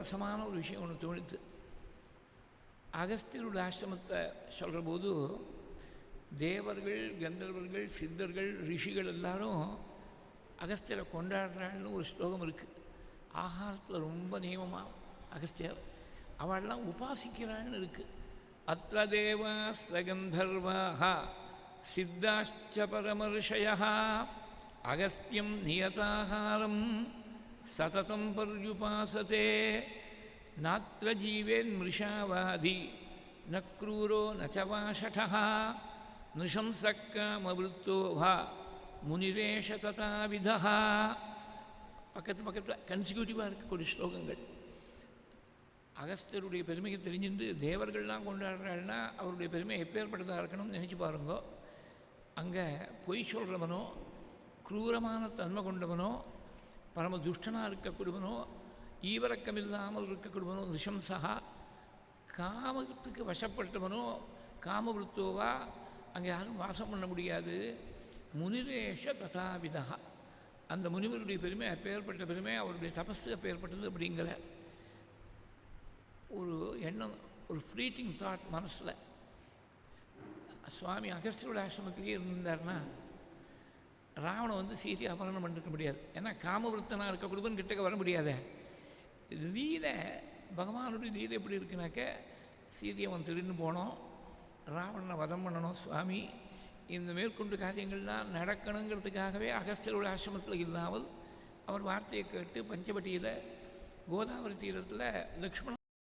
ரசமான ஒரு விஷயம் ஒன்று தோணுது. அகஸ்தியருடைய ஆசிரமத்தை சொல்கிற போது தேவர்கள், கந்தர்வர்கள், சித்தர்கள், ரிஷிகள் எல்லாரும் அகஸ்தியரை கொண்டாடுறாள்னு ஒரு ஸ்லோகம் இருக்குது. ஆகாரத்தில் ரொம்ப நியமமாக அகஸ்தியர் அவள்லாம் உபாசிக்கிறாள்னு இருக்குது. அத்ர தேவா சகந்தர்வாக சித்தாச்ச பரமர்ஷயா அகஸ்தியம் நியதாகாரம் சததம் பர்யுபாசதே நாத்ர ஜீவேன் மிருஷாவாதி ந க்ரூரோ ந வாஷடः நிஷம்சக்காமவருத்தோ வா முனிரேஷ ததாவிதः. பக்கத்தில் கன்சிக்யூட்டிவாக இருக்கக்கூடிய ஸ்லோகங்கள். அகஸ்தியருடைய பெருமையை தெரிஞ்சுட்டு தேவர்கள்லாம் கொண்டாடுறாள்னா அவருடைய பெருமை எப்பேற்பட்டதாக இருக்கணும்னு நினச்சி பாருங்கோ. அங்கே பொய் சொல்கிறவனோ, க்ரூரமான தன்மை கொண்டவனோ, பரம துஷ்டனாக இருக்கக்கூடியவனோ, ஈவரக்கமில்லாமல் இருக்கக்கூடியவனோ, நிஷம்சகா காமத்துக்கு வசப்பட்டவனோ, காமவிருத்தோவா அங்கே யாரும் வாசம் பண்ண முடியாது. முனிரேஷ ததாவிதா. அந்த முனிவருடைய பெருமை அப்பேற்பட்ட பெருமை, அவருடைய தபஸு அப்பேற்பட்டது அப்படிங்கிற ஒரு எண்ணம், ஒரு ஃப்ளீட்டிங் தாட் மனசில். சுவாமி அகஸ்தியரோட ஆசிரமத்திலேயே இருந்தார்னா ராவணன் வந்து சீதையை அபகரணம் பண்ணிருக்க முடியாது. ஏன்னா காமவிருத்தனாக இருக்கக்கூடியவன் கிட்டக்க வர முடியாத. லீலை, பகவானுடைய லீலை எப்படி இருக்குனாக்க, சீதையை அவன் திருன்னு போனோம், ராவணனை வதம் பண்ணணும். சுவாமி இந்த மேற்கொண்டு காரியங்கள்லாம் நடக்கணுங்கிறதுக்காகவே அகஸ்தியரோட ஆசிரமத்தில் இல்லாமல் அவர் வார்த்தையை கேட்டு பஞ்சவட்டியில் கோதாவரி தீரத்தில் லக்ஷ்மண